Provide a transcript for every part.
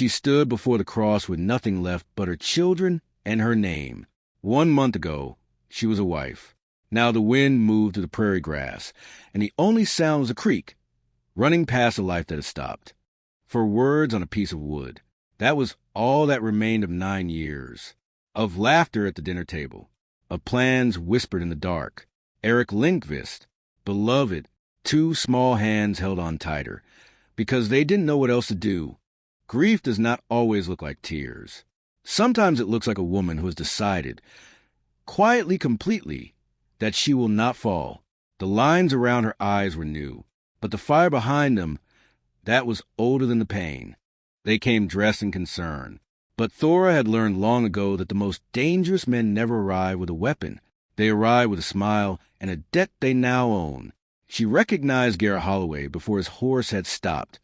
She stood before the cross with nothing left but her children and her name. 1 month ago, she was a wife. Now the wind moved through the prairie grass, and the only sound was a creek, running past a life that had stopped. For words on a piece of wood. That was all that remained of 9 years. Of laughter at the dinner table. Of plans whispered in the dark. Thora Lindqvist, beloved, 2 small hands held on tighter, because they didn't know what else to do. Grief does not always look like tears. Sometimes it looks like a woman who has decided, quietly, completely, that she will not fall. The lines around her eyes were new, but the fire behind them, that was older than the pain. They came dressed in concern. But Thora had learned long ago that the most dangerous men never arrive with a weapon. They arrive with a smile and a debt they now own. She recognized Garrett Holloway before his horse had stopped.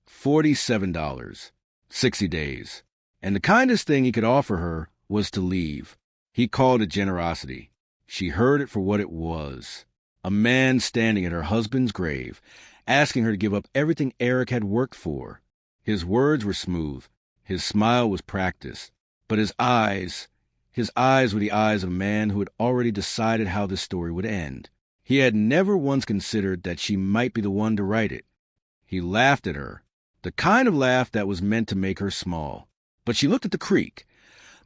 $47. 60 days. And the kindest thing he could offer her was to leave. He called it generosity. She heard it for what it was. A man standing at her husband's grave, asking her to give up everything Eric had worked for. His words were smooth. His smile was practiced. But his eyes were the eyes of a man who had already decided how this story would end. He had never once considered that she might be the one to write it. He laughed at her, the kind of laugh that was meant to make her small. But she looked at the creek,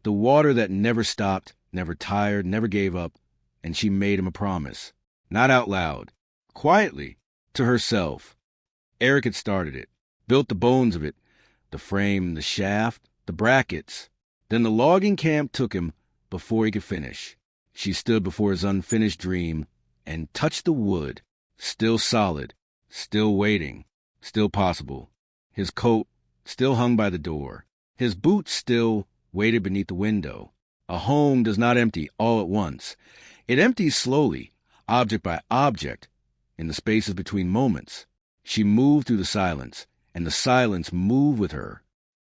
the water that never stopped, never tired, never gave up, and she made him a promise. Not out loud, quietly, to herself. Eric had started it, built the bones of it, the frame, the shaft, the brackets. Then the logging camp took him before he could finish. She stood before his unfinished dream and touched the wood, still solid, still waiting, still possible. His coat still hung by the door. His boots still waited beneath the window. A home does not empty all at once. It empties slowly, object by object, in the spaces between moments. She moved through the silence, and the silence moved with her.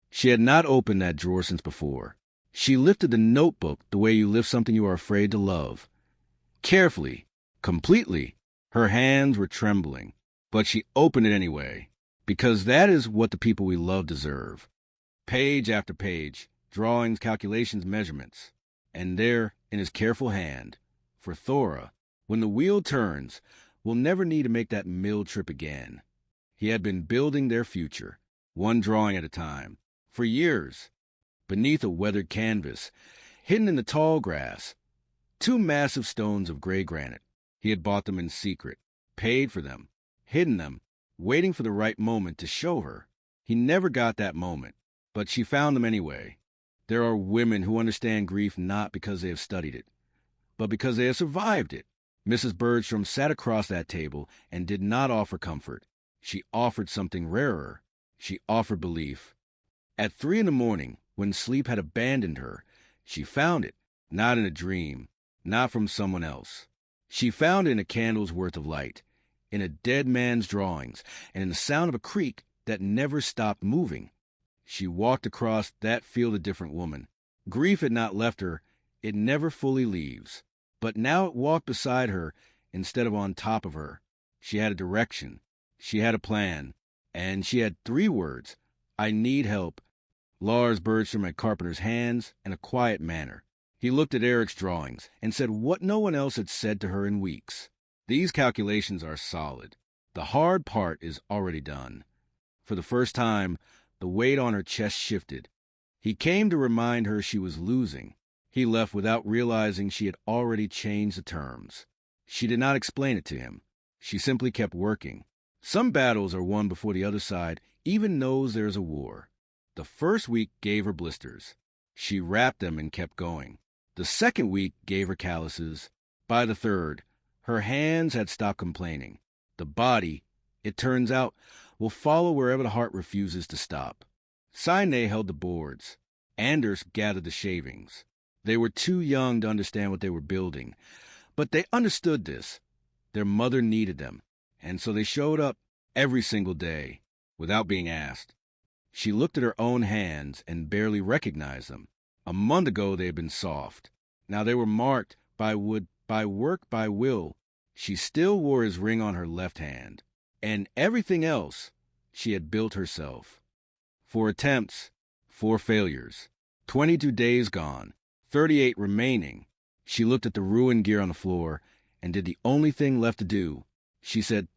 She had not opened that drawer since before. She lifted the notebook the way you lift something you are afraid to love. Carefully, completely, her hands were trembling, but she opened it anyway, because that is what the people we love deserve. Page after page, drawings, calculations, measurements, and there, in his careful hand, for Thora, when the wheel turns, we'll never need to make that mill trip again. He had been building their future, one drawing at a time, for years, beneath a weathered canvas, hidden in the tall grass. 2 massive stones of gray granite. He had bought them in secret, paid for them, hidden them, waiting for the right moment to show her. He never got that moment, but she found them anyway. There are women who understand grief not because they have studied it, but because they have survived it. Mrs. Bergstrom sat across that table and did not offer comfort. She offered something rarer. She offered belief. At 3 a.m, when sleep had abandoned her, she found it, not in a dream, not from someone else. She found it in a candle's worth of light, in a dead man's drawings, and in the sound of a creek that never stopped moving. She walked across that field a different woman. Grief had not left her. It never fully leaves. But now it walked beside her instead of on top of her. She had a direction. She had a plan. And she had 3 words. I need help. Lars Bergstrom had carpenter's hands and a quiet manner. He looked at Eric's drawings and said what no one else had said to her in weeks. These calculations are solid. The hard part is already done. For the first time, the weight on her chest shifted. He came to remind her she was losing. He left without realizing she had already changed the terms. She did not explain it to him. She simply kept working. Some battles are won before the other side even knows there is a war. The first week gave her blisters. She wrapped them and kept going. The second week gave her calluses. By the third, her hands had stopped complaining. The body, it turns out, will follow wherever the heart refuses to stop. Sine held the boards. Anders gathered the shavings. They were too young to understand what they were building, but they understood this. Their mother needed them, and so they showed up every single day, without being asked. She looked at her own hands and barely recognized them. A month ago they had been soft. Now they were marked by wood, by work, by will. She still wore his ring on her left hand, and everything else she had built herself. For attempts, 4 failures. 22 days gone. 38 remaining. She looked at the ruined gear on the floor and did the only thing left to do. She said,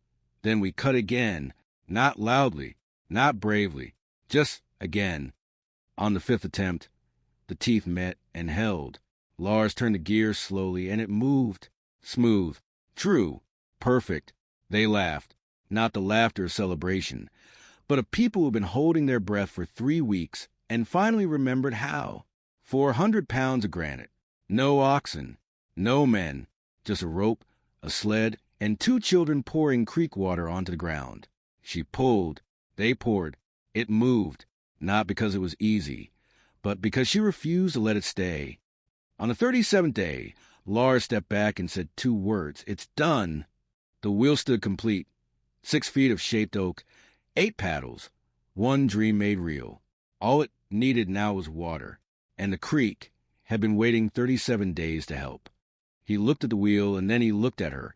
"Then we cut again." Not loudly, not bravely, just again. On the 5th attempt, the teeth met and held. Lars turned the gear slowly, and it moved. Smooth. True. Perfect. They laughed. Not the laughter of celebration, but of people who've been holding their breath for 3 weeks and finally remembered how. 400 pounds of granite. No oxen. No men. Just a rope, a sled, and 2 children pouring creek water onto the ground. She pulled. They poured. It moved. Not because it was easy, but because she refused to let it stay. On the 37th day, Lars stepped back and said 2 words. "It's done." The wheel stood complete. 6 feet of shaped oak, 8 paddles, 1 dream made real. All it needed now was water, and the creek had been waiting 37 days to help. He looked at the wheel, and then he looked at her,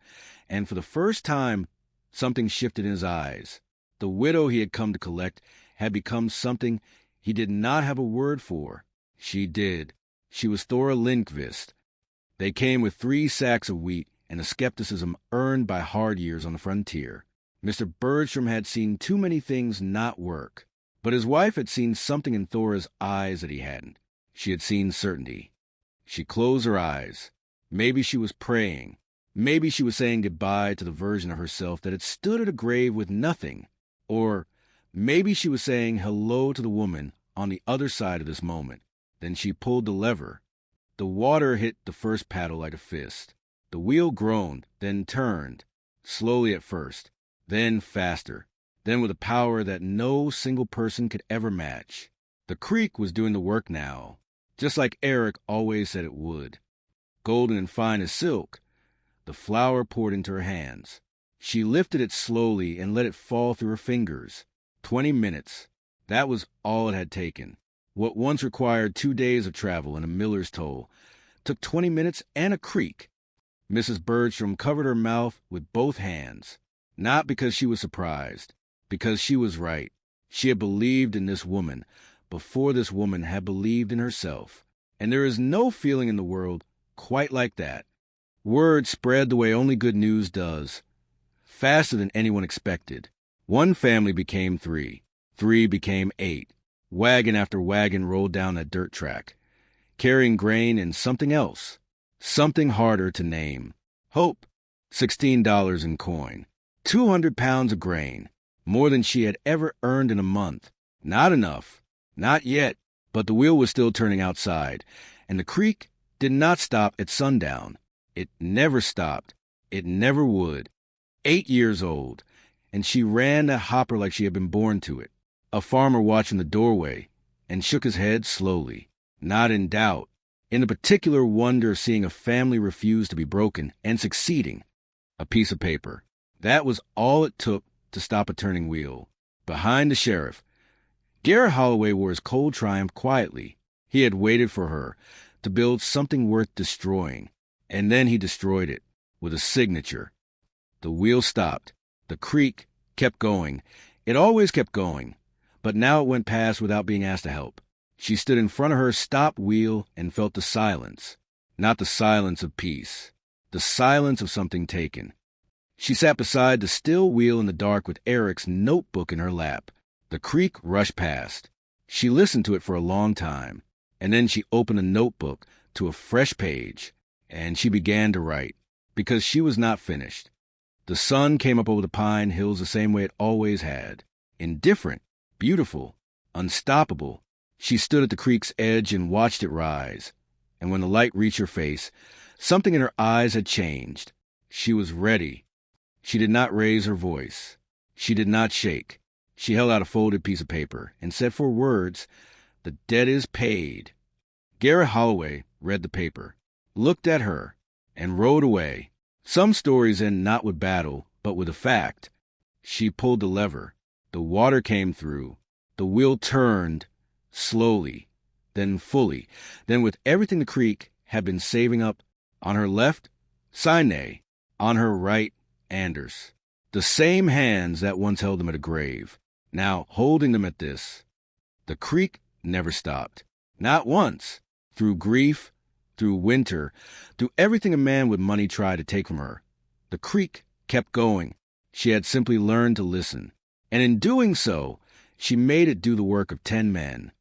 and for the first time, something shifted in his eyes. The widow he had come to collect had become something he did not have a word for. She did. She was Thora Lindqvist. They came with 3 sacks of wheat and a skepticism earned by hard years on the frontier. Mr. Bergstrom had seen too many things not work, but his wife had seen something in Thora's eyes that he hadn't. She had seen certainty. She closed her eyes. Maybe she was praying. Maybe she was saying goodbye to the version of herself that had stood at a grave with nothing. Or maybe she was saying hello to the woman on the other side of this moment. Then she pulled the lever. The water hit the first paddle like a fist. The wheel groaned, then turned, slowly at first, then faster, then with a power that no single person could ever match. The creek was doing the work now, just like Eric always said it would. Golden and fine as silk, the flour poured into her hands. She lifted it slowly and let it fall through her fingers. 20 minutes. That was all it had taken. What once required 2 days of travel and a miller's toll took 20 minutes and a creek. Mrs. Bergstrom covered her mouth with both hands, not because she was surprised, because she was right. She had believed in this woman before this woman had believed in herself. And there is no feeling in the world quite like that. Word spread the way only good news does, faster than anyone expected. 1 family became 3. 3 became 8. Wagon after wagon rolled down that dirt track, carrying grain and something else, something harder to name. Hope. $16 in coin. 200 pounds of grain, more than she had ever earned in a month. Not enough. Not yet. But the wheel was still turning outside, and the creek did not stop at sundown. It never stopped. It never would. 8 years old, and she ran that hopper like she had been born to it. A farmer watched in the doorway and shook his head slowly, not in doubt, in the particular wonder of seeing a family refuse to be broken and succeeding. A piece of paper. That was all it took to stop a turning wheel. Behind the sheriff, Garrett Holloway wore his cold triumph quietly. He had waited for her to build something worth destroying, and then he destroyed it with a signature. The wheel stopped. The creek kept going. It always kept going, but now it went past without being asked to help. She stood in front of her stopped wheel and felt the silence, not the silence of peace, the silence of something taken. She sat beside the still wheel in the dark with Eric's notebook in her lap. The creek rushed past. She listened to it for a long time, and then she opened the notebook to a fresh page, and she began to write, because she was not finished. The sun came up over the pine hills the same way it always had. Indifferent, beautiful, unstoppable. She stood at the creek's edge and watched it rise, and when the light reached her face, something in her eyes had changed. She was ready. She did not raise her voice. She did not shake. She held out a folded piece of paper and said 4 words, "The debt is paid." Garrett Holloway read the paper, looked at her, and rode away. Some stories end not with battle, but with a fact. She pulled the lever. The water came through. The wheel turned, slowly, then fully, then with everything the creek had been saving up. On her left, Sinai. On her right, Anders. The same hands that once held them at a grave, now holding them at this. The creek never stopped. Not once. Through grief, through winter, through everything a man with money tried to take from her, the creek kept going. She had simply learned to listen. And in doing so, she made it do the work of 10 men.